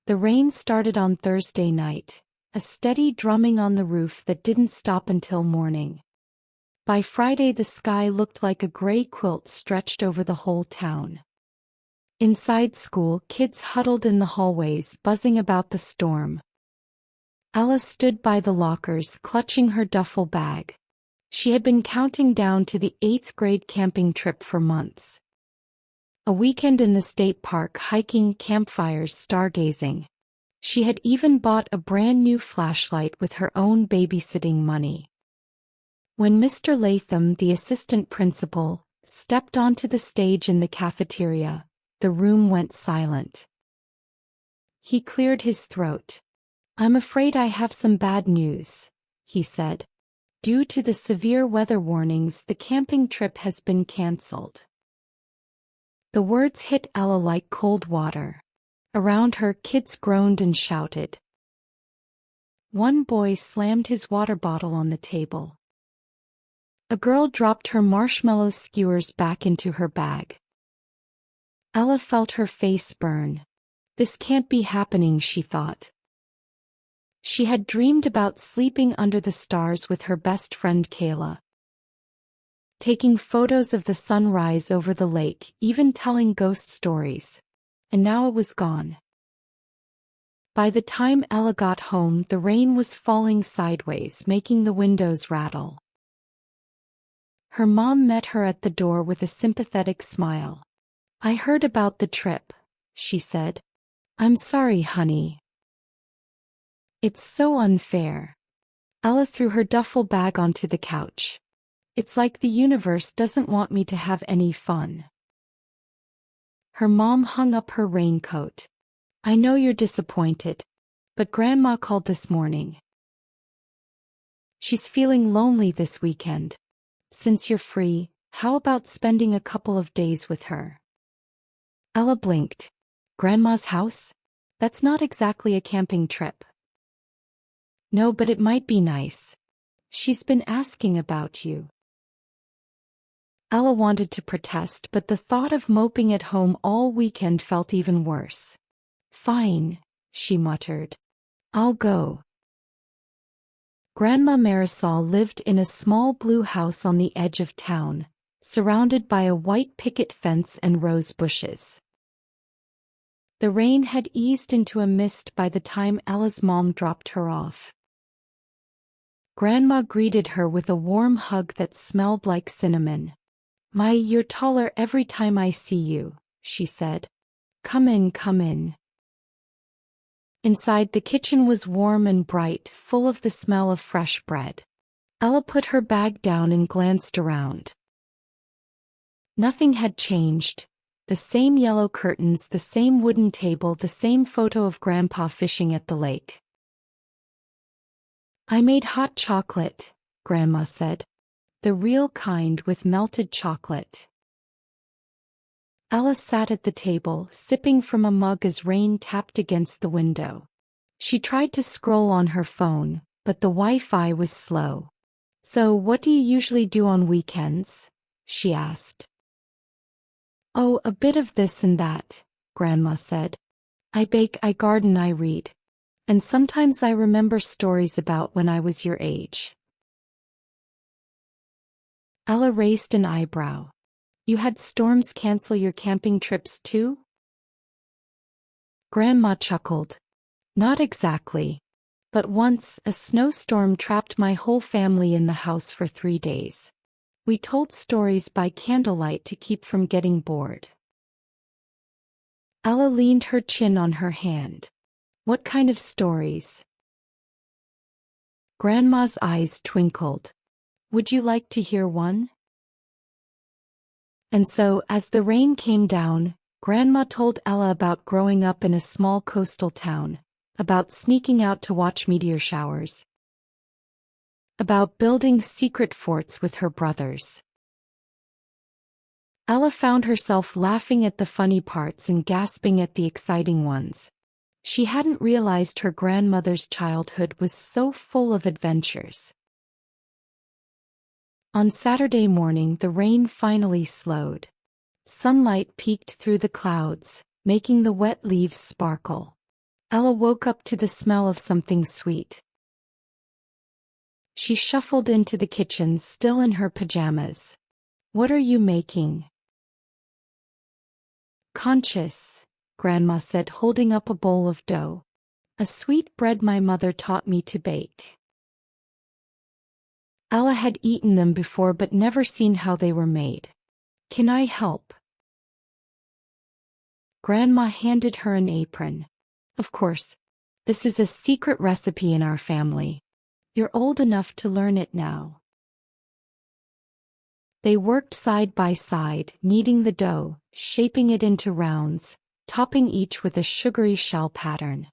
The rain started on Thursday night, a steady drumming on the roof that didn't stop until morning. By Friday the sky looked like a gray quilt stretched over the whole town. Inside school, kids huddled in the hallways, buzzing about the storm. Ella stood by the lockers, clutching her duffel bag. She had been counting down to the 8th grade camping trip for months. A weekend in the state park, hiking, campfires, stargazing. She had even bought a brand new flashlight with her own babysitting money. When Mr. Latham, the assistant principal, stepped onto the stage in the cafeteria, the room went silent. He cleared his throat. "I'm afraid I have some bad news," he said. "Due to the severe weather warnings, the camping trip has been cancelled." The words hit Ella like cold water. Around her, kids groaned and shouted. One boy slammed his water bottle on the table. A girl dropped her marshmallow skewers back into her bag. Ella felt her face burn. This can't be happening, she thought. She had dreamed about sleeping under the stars with her best friend Kayla, taking photos of the sunrise over the lake, even telling ghost stories. And now it was gone. By the time Ella got home, the rain was falling sideways, making the windows rattle. Her mom met her at the door with a sympathetic smile. "I heard about the trip," she said. "I'm sorry, honey. It's so unfair." Ella threw her duffel bag onto the couch. "It's like the universe doesn't want me to have any fun." Her mom hung up her raincoat. "I know you're disappointed, but Grandma called this morning. She's feeling lonely this weekend. Since you're free, how about spending a couple of days with her?" Ella blinked. "Grandma's house? That's not exactly a camping trip." "No, but it might be nice. She's been asking about you." Ella wanted to protest, but the thought of moping at home all weekend felt even worse. "Fine," she muttered. "I'll go." Grandma Marisol lived in a small blue house on the edge of town, surrounded by a white picket fence and rose bushes. The rain had eased into a mist by the time Ella's mom dropped her off. Grandma greeted her with a warm hug that smelled like cinnamon. You're taller every time I see you," she said. Come in, come in." Inside, the kitchen was warm and bright, full of the smell of fresh bread. Ella put her bag down and glanced around. Nothing had changed. The same yellow curtains, the same wooden table, the same photo of Grandpa fishing at the lake. "I made hot chocolate," Grandma said. "The real kind with melted chocolate." Ella sat at the table, sipping from a mug as rain tapped against the window. She tried to scroll on her phone, but the Wi-Fi was slow. "So what do you usually do on weekends?" she asked. "Oh, a bit of this and that," Grandma said. "I bake, I garden, I read. And sometimes I remember stories about when I was your age." Ella raised an eyebrow. "You had storms cancel your camping trips too?" Grandma chuckled. "Not exactly. But once, a snowstorm trapped my whole family in the house for 3 days. We told stories by candlelight to keep from getting bored." Ella leaned her chin on her hand. "What kind of stories?" Grandma's eyes twinkled. "Would you like to hear one?" And so, as the rain came down, Grandma told Ella about growing up in a small coastal town, about sneaking out to watch meteor showers, about building secret forts with her brothers. Ella found herself laughing at the funny parts and gasping at the exciting ones. She hadn't realized her grandmother's childhood was so full of adventures. On Saturday morning, the rain finally slowed. Sunlight peeked through the clouds, making the wet leaves sparkle. Ella woke up to the smell of something sweet. She shuffled into the kitchen, still in her pajamas. "What are you making?" "Conchas," Grandma said, holding up a bowl of dough. "A sweet bread my mother taught me to bake." Ella had eaten them before but never seen how they were made. "Can I help?" Grandma handed her an apron. "Of course. This is a secret recipe in our family. You're old enough to learn it now." They worked side by side, kneading the dough, shaping it into rounds, topping each with a sugary shell pattern.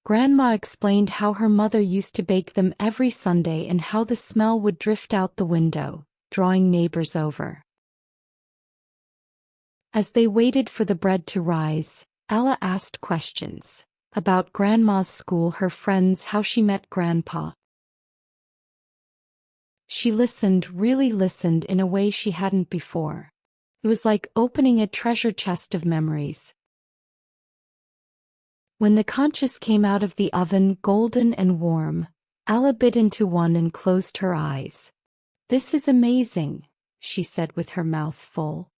Grandma explained how her mother used to bake them every Sunday and how the smell would drift out the window, drawing neighbors over. As they waited for the bread to rise, Ella asked questions about Grandma's school, her friends, how she met Grandpa. She listened, really listened in a way she hadn't before. It was like opening a treasure chest of memories. When the conchas came out of the oven, golden and warm, Ella bit into one and closed her eyes. "This is amazing," she said with her mouth full.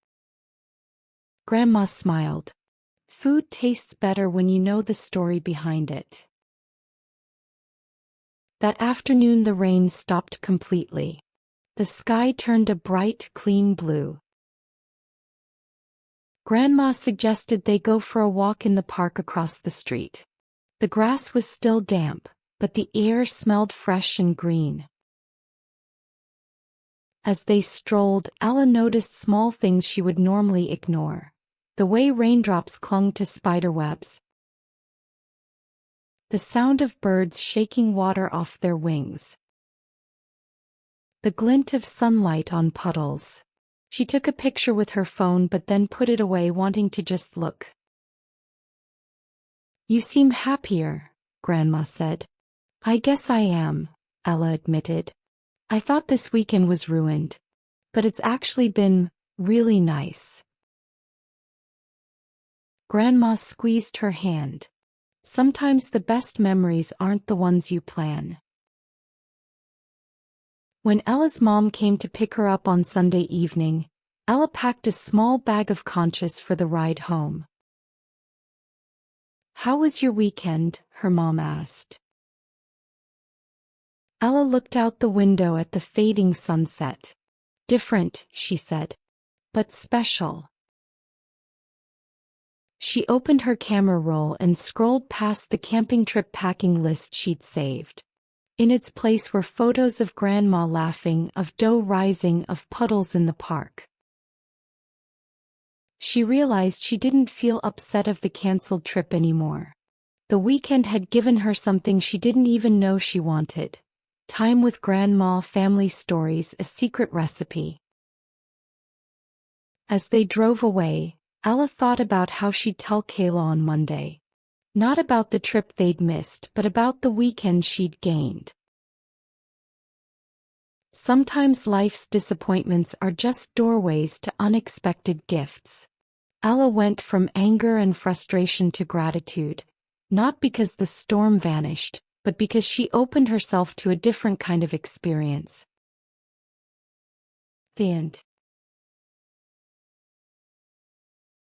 Grandma smiled. "Food tastes better when you know the story behind it." That afternoon the rain stopped completely. The sky turned a bright, clean blue. Grandma suggested they go for a walk in the park across the street. The grass was still damp, but the air smelled fresh and green. As they strolled, Ella noticed small things she would normally ignore. The way raindrops clung to spiderwebs. The sound of birds shaking water off their wings. The glint of sunlight on puddles. She took a picture with her phone but then put it away, wanting to just look. "You seem happier," Grandma said. "I guess I am," Ella admitted. "I thought this weekend was ruined. But it's actually been really nice." Grandma squeezed her hand. "Sometimes the best memories aren't the ones you plan." When Ella's mom came to pick her up on Sunday evening, Ella packed a small bag of conchas for the ride home. "How was your weekend?" her mom asked. Ella looked out the window at the fading sunset. "Different," she said, "but special." She opened her camera roll and scrolled past the camping trip packing list she'd saved. In its place were photos of Grandma laughing, of dough rising, of puddles in the park. She realized she didn't feel upset of the canceled trip anymore. The weekend had given her something she didn't even know she wanted. Time with Grandma, family stories, a secret recipe. As they drove away, Ella thought about how she'd tell Kayla on Monday. Not about the trip they'd missed, but about the weekend she'd gained. Sometimes life's disappointments are just doorways to unexpected gifts. Ella went from anger and frustration to gratitude, not because the storm vanished, but because she opened herself to a different kind of experience. The end.